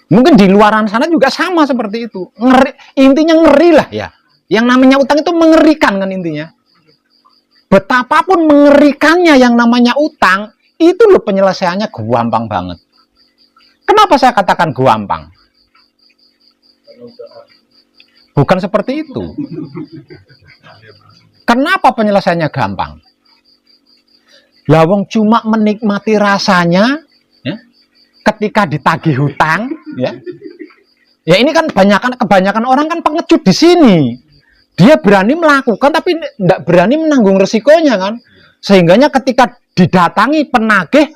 Mungkin di luaran sana juga sama seperti itu. Ngeri, intinya ngeri lah ya. Yang namanya utang itu mengerikan kan intinya. Betapapun mengerikannya yang namanya utang, itu loh penyelesaiannya gampang banget. Kenapa saya katakan gampang? Bukan seperti itu. Kenapa penyelesaiannya gampang? Lawang cuma menikmati rasanya ya, ketika ditagih hutang ya. Ya ini kan kebanyakan orang kan pengecut di sini. Dia berani melakukan tapi tidak berani menanggung resikonya kan. Sehingganya ketika didatangi penagih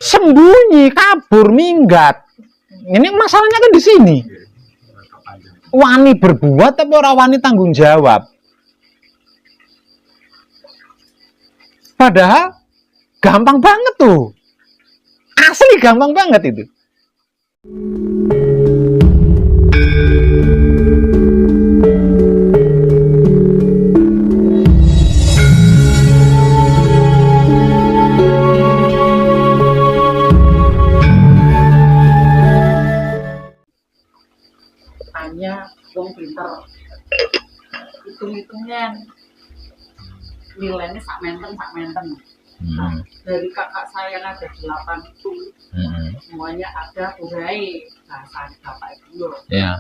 sembunyi, kabur, minggat. Ini masalahnya kan di sini. Wani berbuat tapi orang wani tanggung jawab. Padahal gampang banget tuh. Asli gampang banget itu. Hanya wong pinter hitung-hitungan nilainya sak menten. Nah, dari kakak saya yang ada 8 itu semuanya ada urai bahasa bapak ibu Ya.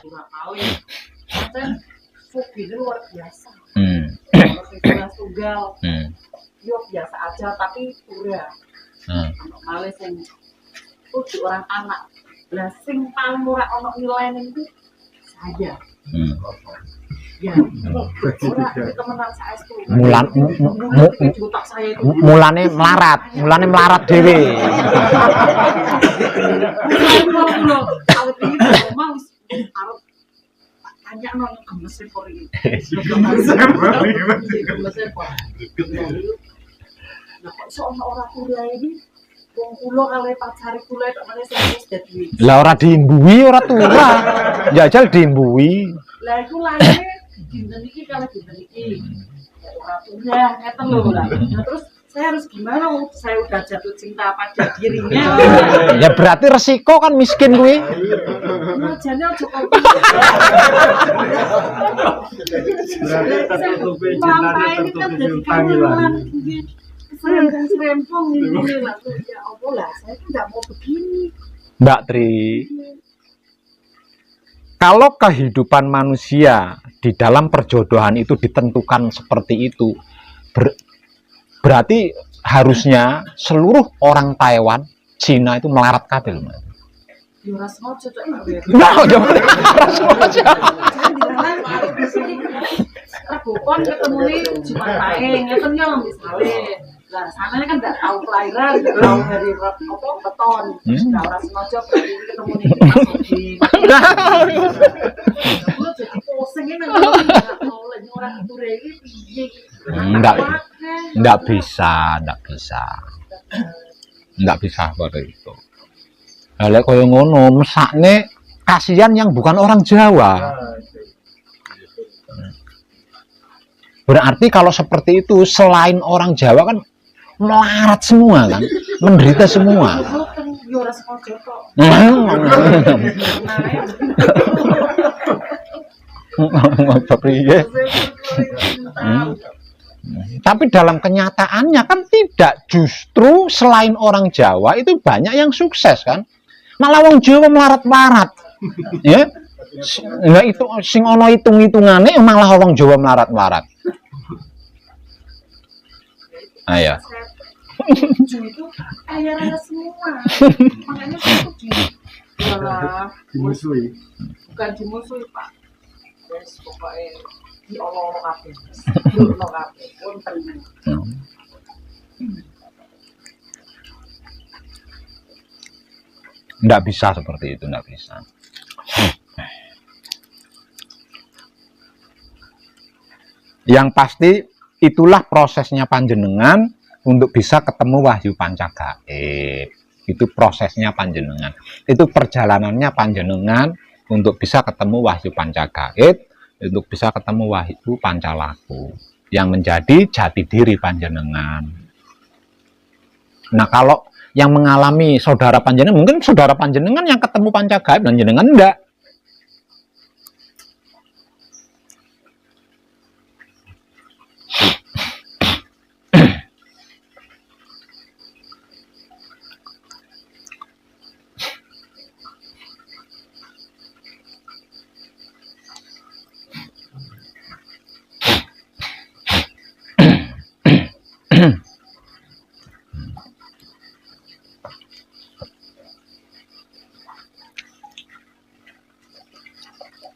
kurang kawin dan ini luar biasa. Kalau kelas tunggal yuk biasa aja tapi udah untuk males yang tujuh orang anak lah sing paling murah ono nilai itu saya ya ora temenan saya itu mulane melarat dhewe. Tanya nong gemes pori. Nah kok iso ono ora kuliah ini wong kula kali pacari kula tok meneh sing wis dadi. Lah ora diimbui ora tua. Jajal diimbui. Lah iku lae dinten iki kali dinten iki. Ora kuliah ngeten lho lah. Nah terus saya harus gimana? Saya udah jatuh cinta pada dirinya. Ya berarti resiko kan miskin gue. Ngajane aja kok. Bapak ini kan jadi kawan serempong ini lah. Ya Allah lah, saya kan nggak mau begini. Mbak Tri, kalau kehidupan manusia di dalam perjodohan itu ditentukan seperti itu, berarti harusnya seluruh orang Taiwan, Cina itu melarat kabel. Ya rasmojo cok ya. Nah, jangan rasmojo. Rabukon ketemu nih cuma main, ngeten yo misale. Lah sananya kan enggak tahu kelahiran, enggak tahu dari apa beton. Enggak ora sengaja ketemu nih Lu jadi posing ini orang ture iki piye iki. Enggak bisa seperti itu. Lah koyo ngono mesakne kasihan yang bukan orang Jawa. Berarti kalau seperti itu selain orang Jawa kan melarat semua kan, menderita semua. Tapi dalam kenyataannya kan tidak, justru selain orang Jawa itu banyak yang sukses kan, malah orang Jawa melarat-melarat, ya. Nah itu sing ono hitung-hitungannya malah orang Jawa melarat-melarat. Ayo. Itu ayah semua. Makanya saya tuh dimusuhi. Bukan dimusuhi, Pak. Wes pokoknya di Allah kabeh. Allah kabeh. Punten. Nggak bisa seperti itu, nggak bisa. Yang pasti itulah prosesnya panjenengan untuk bisa ketemu Wahyu Pancagaib. Itu prosesnya panjenengan. Itu perjalanannya panjenengan untuk bisa ketemu Wahyu Pancagaib, untuk bisa ketemu Wahyu Pancalaku yang menjadi jati diri panjenengan. Nah, kalau yang mengalami saudara panjenengan, mungkin saudara panjenengan yang ketemu panca gaib dan jenengan enggak.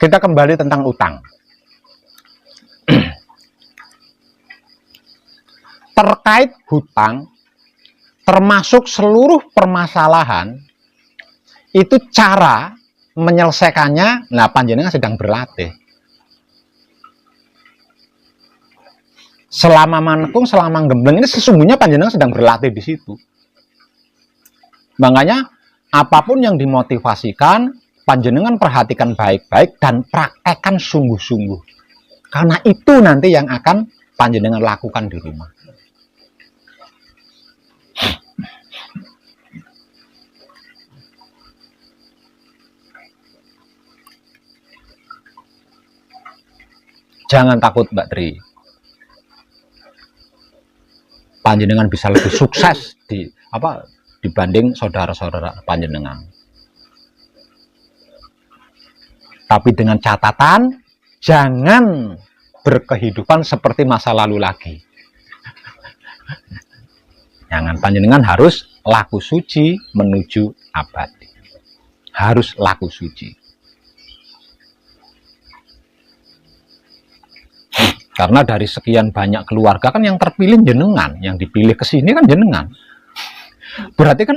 Kita kembali tentang utang. Terkait hutang, termasuk seluruh permasalahan, itu cara menyelesaikannya, nah panjenengan sedang berlatih. Selama manekung, selama gembleng ini sesungguhnya panjenengan sedang berlatih di situ. Makanya apapun yang dimotivasikan, panjenengan perhatikan baik-baik dan praktekkan sungguh-sungguh. Karena itu nanti yang akan panjenengan lakukan di rumah. Jangan takut Mbak Tri. Panjenengan bisa lebih sukses dibanding saudara-saudara panjenengan. Tapi dengan catatan, jangan berkehidupan seperti masa lalu lagi. Jangan, panjenengan harus laku suci menuju abadi. Harus laku suci. Karena dari sekian banyak keluarga kan yang terpilih jenengan, yang dipilih ke sini kan jenengan. Berarti kan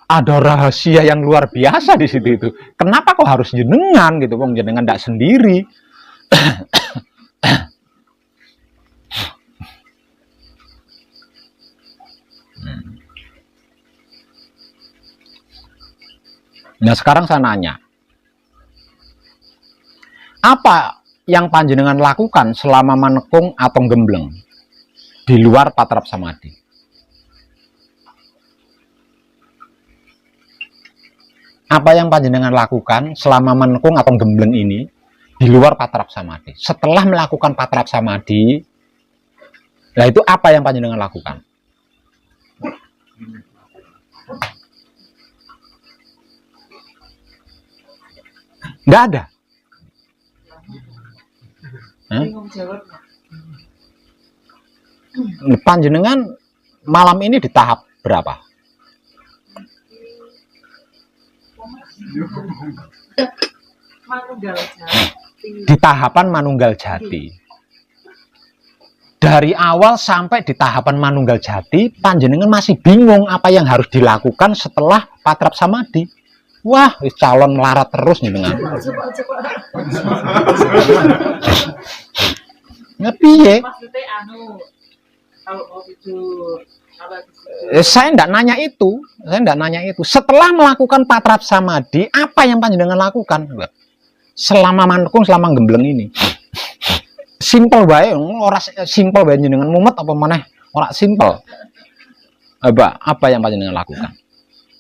ada rahasia yang luar biasa di situ itu. Kenapa kok harus jenengan gitu? Wong jenengan tidak sendiri. Nah sekarang saya nanya, apa yang panjenengan lakukan selama manekung atau gembleng di luar patrap samadhi? Apa yang panjenengan lakukan selama menekung atau gembleng ini di luar patrap samadhi? Setelah melakukan patrap samadhi, nah itu apa yang panjenengan lakukan? Nggak ada. Panjenengan malam ini di tahap berapa? Di tahapan manunggal jati. Dari awal sampai di tahapan manunggal jati, panjenengan masih bingung apa yang harus dilakukan setelah patrap samadhi. Wah, calon melarat terus nih dengan. Piye? Saya tidak nanya itu. Setelah melakukan patrap samadhi, apa yang panjenengan lakukan? Selama manekung, selama gembleng ini. Simple bae, ora simple bae jenengan mumet apa maneh? Ora simple. Apa yang panjenengan lakukan?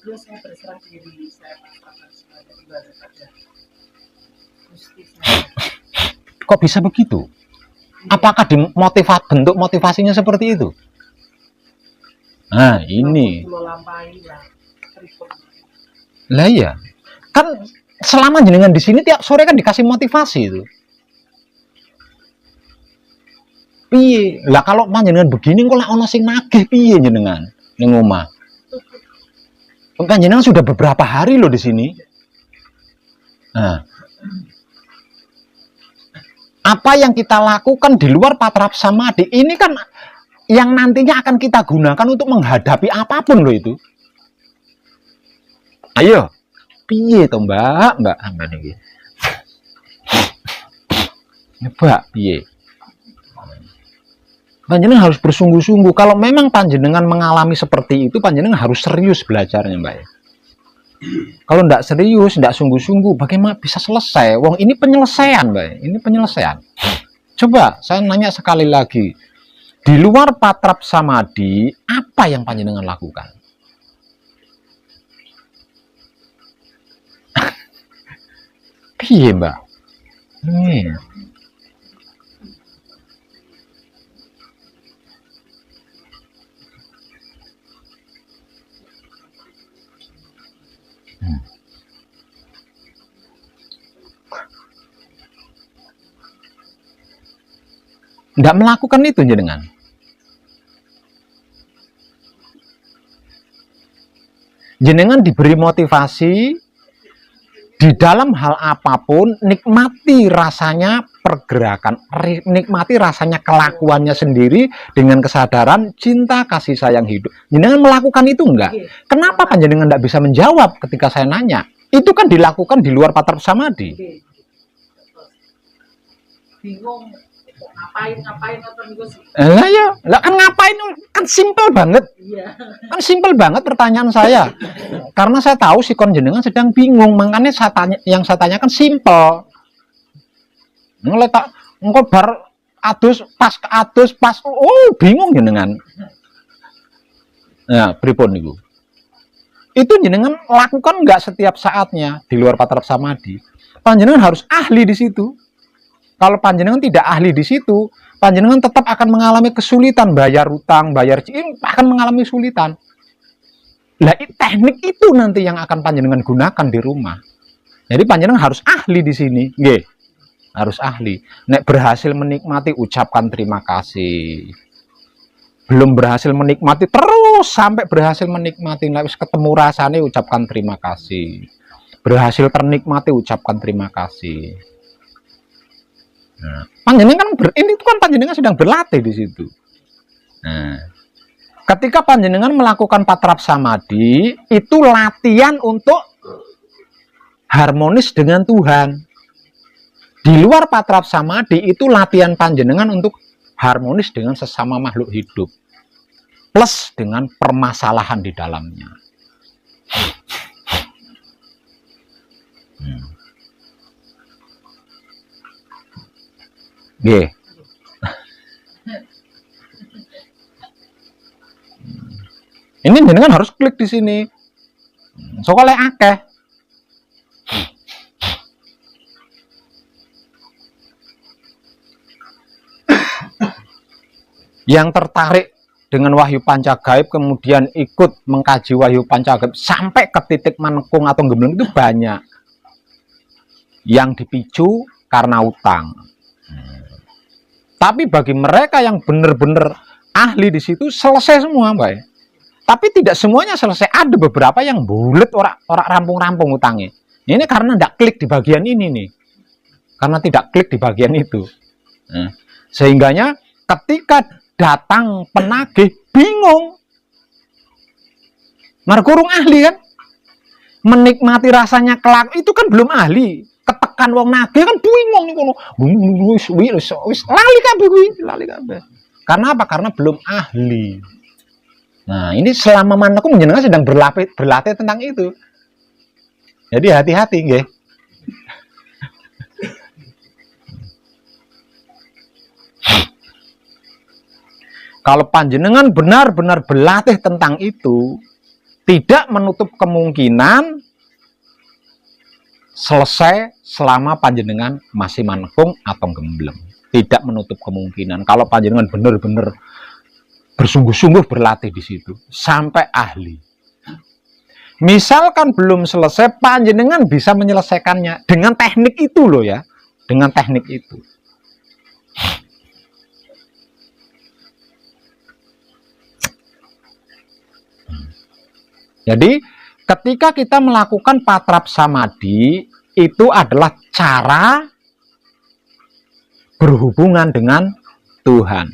Saya berserah diri, saya pasrahkan semuanya kepada Gusti. Kok bisa begitu? Apakah bentuk motivasinya seperti itu? Nah, ini. Lah iya. Kan selama jenengan di sini tiap sore kan dikasih motivasi itu. Piye? Lah kalau panjenengan begini kok lak ono sing nagih piye jenengan ning omah? Panjenengan sudah beberapa hari loh di sini. Nah, apa yang kita lakukan di luar patrap samadhi ini kan yang nantinya akan kita gunakan untuk menghadapi apapun loh itu. Ayo, piye to Mbak niki? Mbak, piye? Panjenengan harus bersungguh-sungguh. Kalau memang panjenengan mengalami seperti itu, panjenengan harus serius belajarnya, Mbak. Kalau tidak serius, tidak sungguh-sungguh, bagaimana bisa selesai? Wong ini penyelesaian, Mbak. Ini penyelesaian. Coba saya nanya sekali lagi. Di luar patrap samadhi, apa yang panjenengan lakukan? Piye, Mbak? Iya. Nggak melakukan itu jenengan. Jenengan diberi motivasi di dalam hal apapun, nikmati rasanya pergerakan, nikmati rasanya kelakuannya sendiri dengan kesadaran cinta kasih sayang hidup. Jenengan melakukan itu enggak? Kenapa panjenengan enggak bisa menjawab ketika saya nanya? Itu kan dilakukan di luar patrap samadhi. Bingung ngapain Lah ya, lah kan ngapain, kan simpel banget. iya. Kan simpel banget pertanyaan saya. Karena saya tahu si konjenengan sedang bingung, makanya yang saya tanyakan simpel. Ngeletak engko bar adus pas bingung jenengan. Nah, pripun niku? Itu jenengan lakukan nggak setiap saatnya di luar patrap samadhi. Panjenengan harus ahli di situ. Kalau panjenengan tidak ahli di situ, panjenengan tetap akan mengalami kesulitan bayar utang, bayar akan mengalami kesulitan. Lah teknik itu nanti yang akan panjenengan gunakan di rumah. Jadi panjenengan harus ahli di sini, nggih. Harus ahli. Nek berhasil menikmati, ucapkan terima kasih. Belum berhasil menikmati, terus sampai berhasil menikmati, nek wis ketemu rasane, ucapkan terima kasih. Berhasil ternikmati, ucapkan terima kasih. Nah, panjenengan ini kan panjenengan sedang berlatih di situ. Nah, ketika panjenengan melakukan patrap samadhi, itu latihan untuk harmonis dengan Tuhan. Di luar patrap samadhi itu latihan panjenengan untuk harmonis dengan sesama makhluk hidup, plus dengan permasalahan di dalamnya. Nggih. Ini jenengan harus klik di sini. Soalnya akeh. Yang tertarik dengan wahyu pancagaib kemudian ikut mengkaji wahyu pancagaib sampai ke titik manekung atau gembleng itu banyak. Yang dipicu karena utang. Tapi bagi mereka yang benar-benar ahli di situ selesai semua, Mbak. Tapi tidak semuanya selesai. Ada beberapa yang bulet orang rampung-rampung utangnya. Ini karena tidak klik di bagian ini nih. Karena tidak klik di bagian itu. Nah, sehingganya ketika datang penagih bingung. Margurung ahli kan? Menikmati rasanya kelak itu kan belum ahli. Ketekan wong nagih kan bingung nih kono. Wis lali kabeh. Karena apa? Karena belum ahli. Nah, ini selama manekung jenengan sedang berlatih tentang itu. Jadi hati-hati nggih. Kalau panjenengan benar-benar berlatih tentang itu, tidak menutup kemungkinan selesai selama panjenengan masih manekung atau gembleng. Tidak menutup kemungkinan kalau panjenengan benar-benar bersungguh-sungguh berlatih di situ sampai ahli. Misalkan belum selesai, panjenengan bisa menyelesaikannya dengan teknik itu loh ya, dengan teknik itu. Jadi ketika kita melakukan patrap samadhi, itu adalah cara berhubungan dengan Tuhan.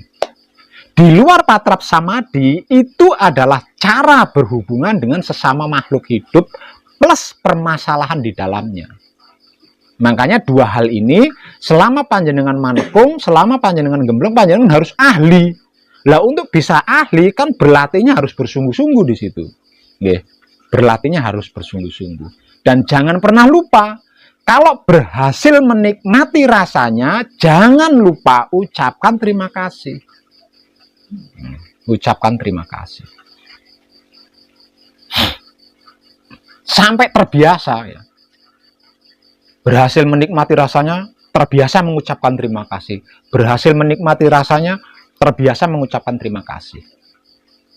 Di luar patrap samadhi, itu adalah cara berhubungan dengan sesama makhluk hidup plus permasalahan di dalamnya. Makanya dua hal ini, selama panjenengan manekung, selama panjenengan gembleng, panjenengan harus ahli. Lah untuk bisa ahli, kan berlatihnya harus bersungguh-sungguh di situ. Berlatihnya harus bersungguh-sungguh. Dan jangan pernah lupa, kalau berhasil menikmati rasanya, jangan lupa ucapkan terima kasih. Ucapkan terima kasih. Sampai terbiasa ya. berhasil menikmati rasanya, terbiasa mengucapkan terima kasih. Berhasil menikmati rasanya, terbiasa mengucapkan terima kasih.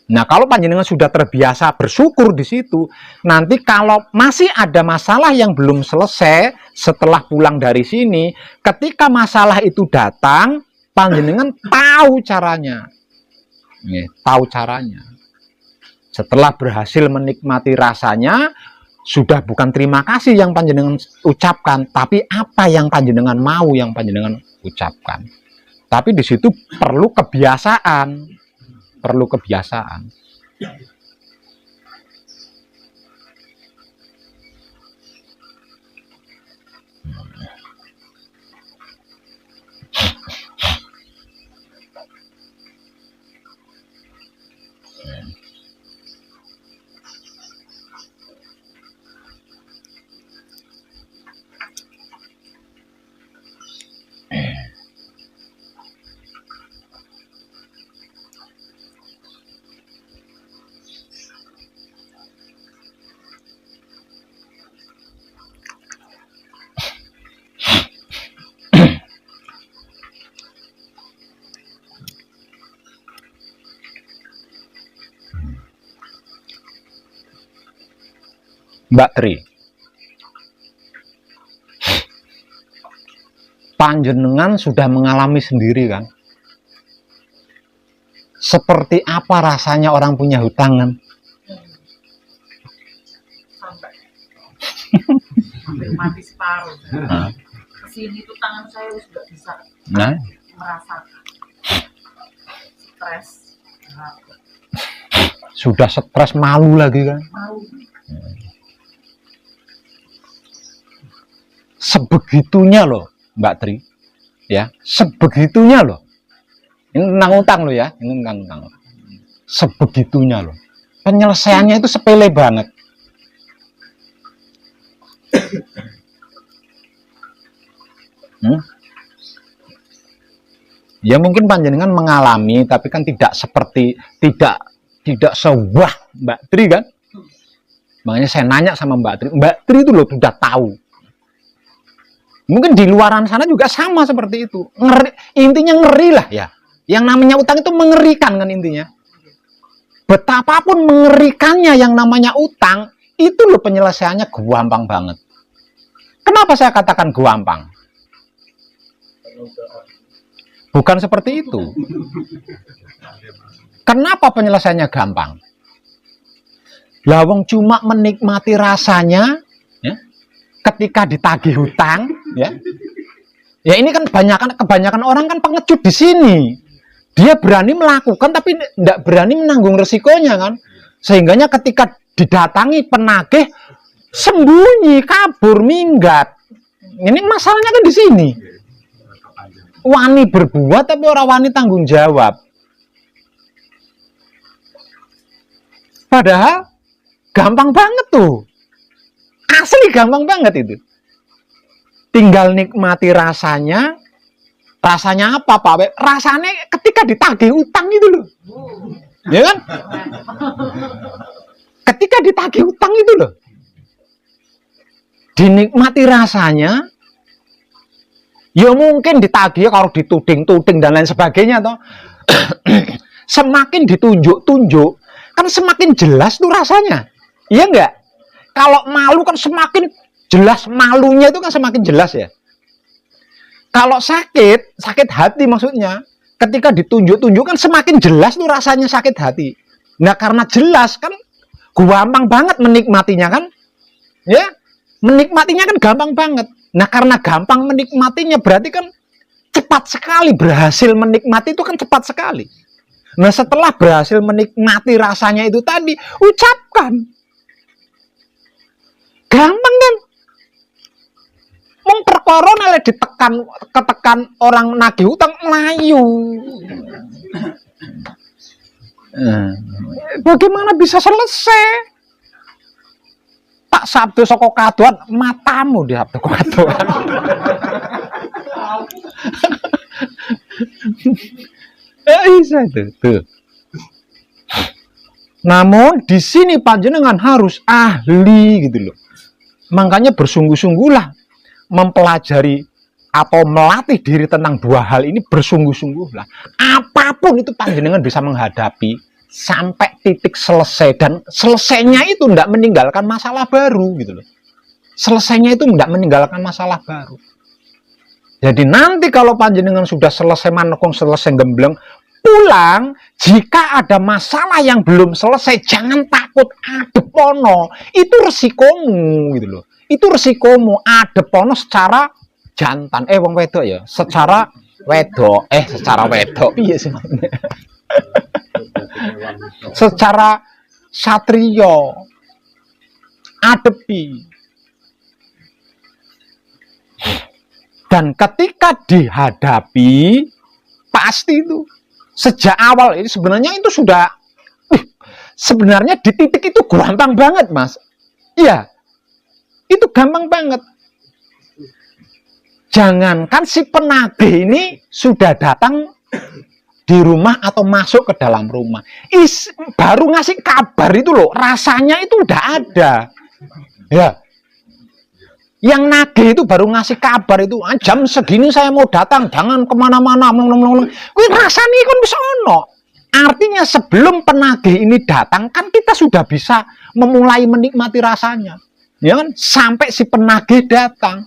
Nah, kalau panjenengan sudah terbiasa bersyukur di situ, nanti kalau masih ada masalah yang belum selesai setelah pulang dari sini, ketika masalah itu datang, panjenengan tahu caranya. Tahu caranya. Setelah berhasil menikmati rasanya, sudah bukan terima kasih yang panjenengan ucapkan, tapi apa yang panjenengan mau yang panjenengan ucapkan. Tapi di situ perlu kebiasaan. Perlu kebiasaan. Mbak Tri, panjenengan sudah mengalami sendiri kan? Seperti apa rasanya orang punya hutang kan? Sampai mati separuh. Kesini tuh tangan saya sudah bisa merasakan stres. Sudah stres, malu lagi kan? Malu. Sebegitunya loh Mbak Tri, ya, sebegitunya loh. Ini tentang utang loh ya, ini tentang utang. Sebegitunya loh. Penyelesaiannya itu sepele banget. Ya mungkin panjenengan mengalami, tapi kan tidak seperti tidak sewah Mbak Tri kan. Makanya saya nanya sama Mbak Tri itu loh sudah tahu. Mungkin di luaran sana juga sama seperti itu. Ngeri, intinya ngeri lah ya. Yang namanya utang itu mengerikan kan intinya. Betapapun mengerikannya yang namanya utang, itu loh penyelesaiannya gampang banget. Kenapa saya katakan gampang? Bukan seperti itu. Kenapa penyelesaiannya gampang? Lawang cuma menikmati rasanya, ya, ketika ditagih hutang, ya ini kan kebanyakan orang kan pengecut di sini. Dia berani melakukan tapi tidak berani menanggung resikonya kan. Sehingganya ketika didatangi penagih sembunyi, kabur, minggat. Ini masalahnya kan di sini. Wani berbuat tapi orang wani tanggung jawab. Padahal gampang banget tuh. Asli gampang banget itu. Tinggal nikmati rasanya. Rasanya apa Pak? Rasanya ketika ditagih utang itu loh. Ya kan? Ketika ditagih utang itu loh. Dinikmati rasanya. Ya mungkin ditagih kalau dituding-tuding dan lain sebagainya toh. Semakin ditunjuk-tunjuk kan semakin jelas tuh rasanya. Iya enggak? Kalau malu kan semakin jelas malunya itu kan semakin jelas ya. Kalau sakit hati maksudnya, ketika ditunjuk-tunjuk kan semakin jelas tuh rasanya sakit hati. Nah karena jelas kan gampang banget menikmatinya kan. Ya, menikmatinya kan gampang banget. Nah karena gampang menikmatinya berarti kan cepat sekali berhasil menikmati itu kan cepat sekali. Nah setelah berhasil menikmati rasanya itu tadi, ucapkan. Gampang kan? Mung perkara nek ketekan orang nagih utang melayu. Bagaimana bisa selesai? Tak sabdo saka kadoan matamu di sabdo kadoan. Bisa tuh. Namun di sini panjenengan harus ahli gitu loh. Makanya bersungguh-sungguhlah mempelajari atau melatih diri tentang dua hal ini bersungguh-sungguhlah. Apapun itu panjenengan bisa menghadapi sampai titik selesai, dan selesainya itu tidak meninggalkan masalah baru gitu loh. Selesainya itu tidak meninggalkan masalah baru. Jadi nanti kalau panjenengan sudah selesai manekung, selesai gembleng, pulang, jika ada masalah yang belum selesai, jangan takut, adepono. Itu resikomu gitu loh. Itu resikomu, adepono secara jantan, wong wedok ya, secara wedok, secara wedok, iya sih maksudnya. Secara satrio, adepi. Dan ketika dihadapi, pasti itu sejak awal ini sebenarnya itu sudah, sebenarnya di titik itu gampang banget, Mas. Iya, itu gampang banget. Jangankan si penagih ini sudah datang di rumah atau masuk ke dalam rumah, baru ngasih kabar itu loh, rasanya itu udah ada. Ya, yang nagih itu baru ngasih kabar itu, jam segini saya mau datang, jangan kemana-mana. Kuwi rasanya kan bisa ono. Artinya sebelum penagih ini datang kan kita sudah bisa memulai menikmati rasanya, ya kan? Sampai si penagih datang.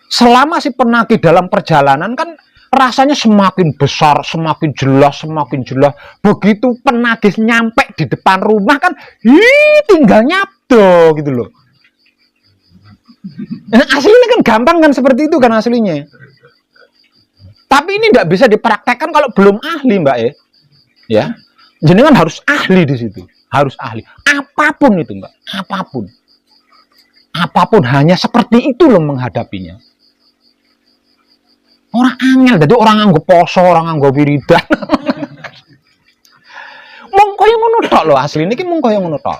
Selama si penagih dalam perjalanan kan rasanya semakin besar, semakin jelas, semakin jelas. Begitu penagih nyampe di depan rumah kan, tinggal nyabdo gitu loh. Nah, aslinya kan gampang kan seperti itu kan aslinya. Tapi ini tidak bisa dipraktekkan kalau belum ahli, Mbak ya. Jadi kan harus ahli di situ, harus ahli. Apapun itu, Mbak, apapun. Apapun hanya seperti itu loh menghadapinya. Orang angel, jadi orang nganggo poso, orang nganggo wiridan. Mung koyo ngono tok lho, asline iki mung koyo ngono tok.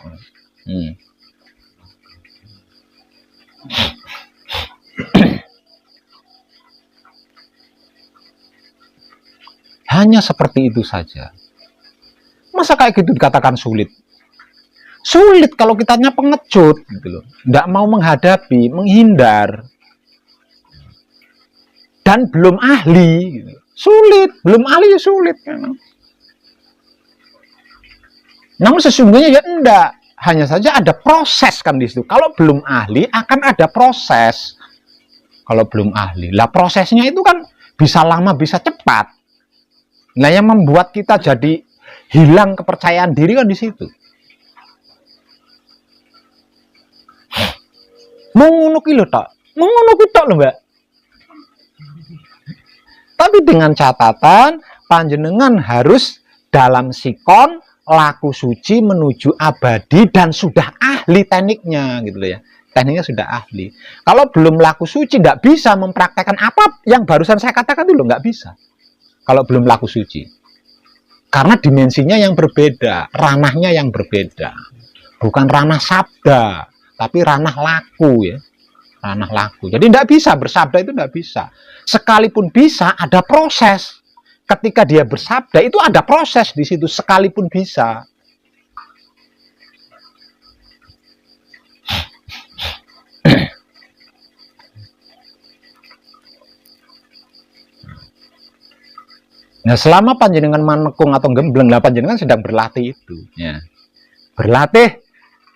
Hanya seperti itu saja. Masa kayak gitu dikatakan sulit? Sulit kalau kitanya pengecut gitu loh. Nggak mau menghadapi, menghindar. Dan belum ahli, gitu. Sulit, belum ahli ya sulit. Namun sesungguhnya ya enggak, hanya saja ada proses kan di situ. Kalau belum ahli akan ada proses. Kalau belum ahli, lah prosesnya itu kan bisa lama bisa cepat. Nah yang membuat kita jadi hilang kepercayaan diri kan di situ. Mau ngono ki lho tok, mau ngono ki tok lho Mbak. Tapi dengan catatan panjenengan harus dalam sikon laku suci menuju abadi dan sudah ahli tekniknya gitu loh ya. Tekniknya sudah ahli. Kalau belum laku suci nggak bisa mempraktekkan apa yang barusan saya katakan dulu, nggak bisa. Kalau belum laku suci. Karena dimensinya yang berbeda, ranahnya yang berbeda. Bukan ranah sabda, tapi ranah laku ya. Ranah laku. Jadi tidak bisa bersabda, itu tidak bisa. Sekalipun bisa, ada proses. Ketika dia bersabda itu ada proses di situ, sekalipun bisa. Nah, selama panjenengan manekung atau gembleng, lah panjenengan sedang berlatih itu. Ya. Berlatih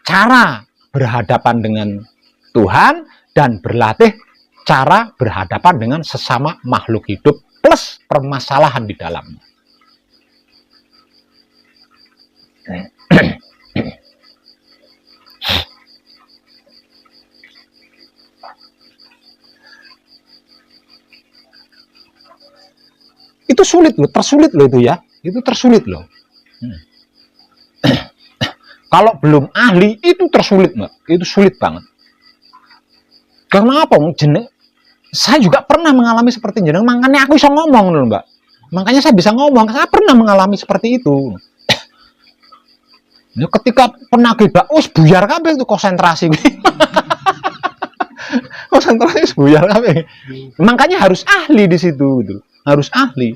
cara berhadapan dengan Tuhan dan berlatih cara berhadapan dengan sesama makhluk hidup plus permasalahan di dalamnya. Itu sulit loh, tersulit loh itu ya. Itu tersulit loh. Kalau belum ahli itu tersulit, Mbak. Itu sulit banget. Karena apa? Saya juga pernah mengalami seperti jeneng, makanya aku bisa ngomong loh, Mbak. Makanya saya bisa ngomong, saya pernah mengalami seperti itu. Ketika penagih buyar kabeh itu konsentrasi. Konsentrasi buyar kabeh. Makanya harus ahli di situ gitu. Harus ahli.